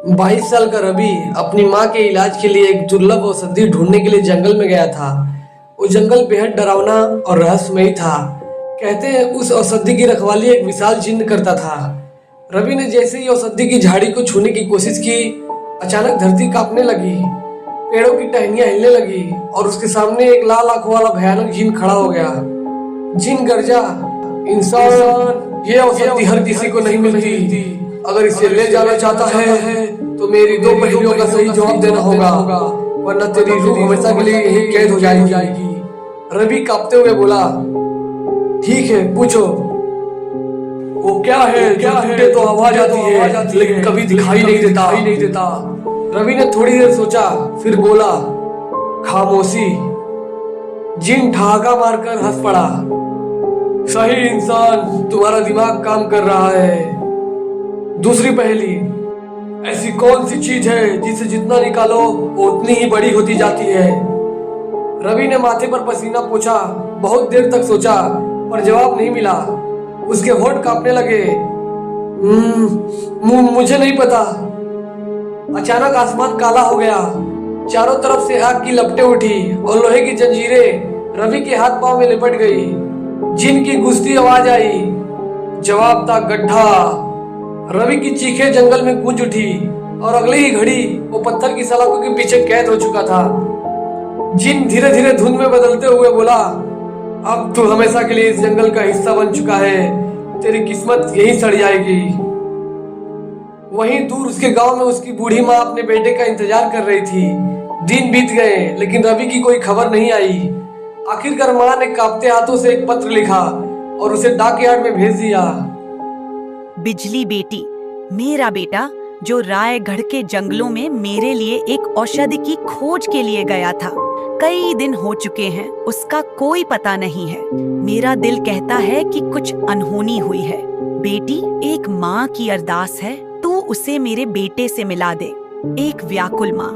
22 साल का रवि अपनी माँ के इलाज के लिए एक दुर्लभ औषधि ढूंढने के लिए जंगल में गया था। वो जंगल बेहद डरावना और रहस्यमयी था। कहते हैं उस औषधि की रखवाली एक विशाल जिन्न करता था। रवि ने जैसे ही औषधि की झाड़ी को छूने की कोशिश की, अचानक धरती कांपने लगी, पेड़ों की टहनियां हिलने लगी और उसके सामने एक लाल आंखों वाला भयानक जिन्न खड़ा हो गया। जिन्न गर्जा, इंसान, ये औषधि हर किसी को नहीं मिलती। अगर इसे ले जाना चाहता है तो मेरी दो पहेलियों का सही जवाब देना होगा, वरना तेरी रूह हमेशा के लिए यही कैद हो जाएगी। रवि कांपते हुए बोला, ठीक है, पूछो। वो क्या है? तो आवाज आती है लेकिन कभी दिखाई नहीं देता। रवि ने थोड़ी देर सोचा, फिर बोला, खामोशी। जिन ठहाका मारकर हंस पड़ा। सही इंसान, तुम्हारा दिमाग काम कर रहा है। दूसरी पहेली, ऐसी कौन सी चीज है जिसे जितना निकालो वो उतनी ही बड़ी होती जाती है? रवि ने माथे पर पसीना पोंछा, बहुत देर तक सोचा पर जवाब नहीं मिला। उसके होंठ कांपने लगे। मुझे नहीं पता। अचानक आसमान काला हो गया, चारों तरफ से आग की लपटें उठी और लोहे की जंजीरें रवि के हाथ पांव में लिपट गई। जिन की गुस्ती आवाज आई, जवाब था गड्ढा। रवि की चीखें जंगल में गूंज उठी और अगली ही घड़ी वो पत्थर की सलाखों के पीछे कैद हो चुका था। जिन धीरे धीरे धुंध में बदलते हुए बोला, अब तू हमेशा के लिए इस जंगल का हिस्सा बन चुका है, तेरी किस्मत यहीं सड़ जाएगी। वहीं दूर उसके गांव में उसकी बूढ़ी माँ अपने बेटे का इंतजार कर रही थी। दिन बीत गए लेकिन रवि की कोई खबर नहीं आई। आखिरकार माँ ने कांपते हाथों से एक पत्र लिखा और उसे डाक यार्ड में भेज दिया। बिजली बेटी, मेरा बेटा जो रायगढ़ के जंगलों में मेरे लिए एक औषधि की खोज के लिए गया था, कई दिन हो चुके हैं, उसका कोई पता नहीं है। मेरा दिल कहता है कि कुछ अनहोनी हुई है। बेटी, एक माँ की अरदास है, तू उसे मेरे बेटे से मिला दे। एक व्याकुल माँ।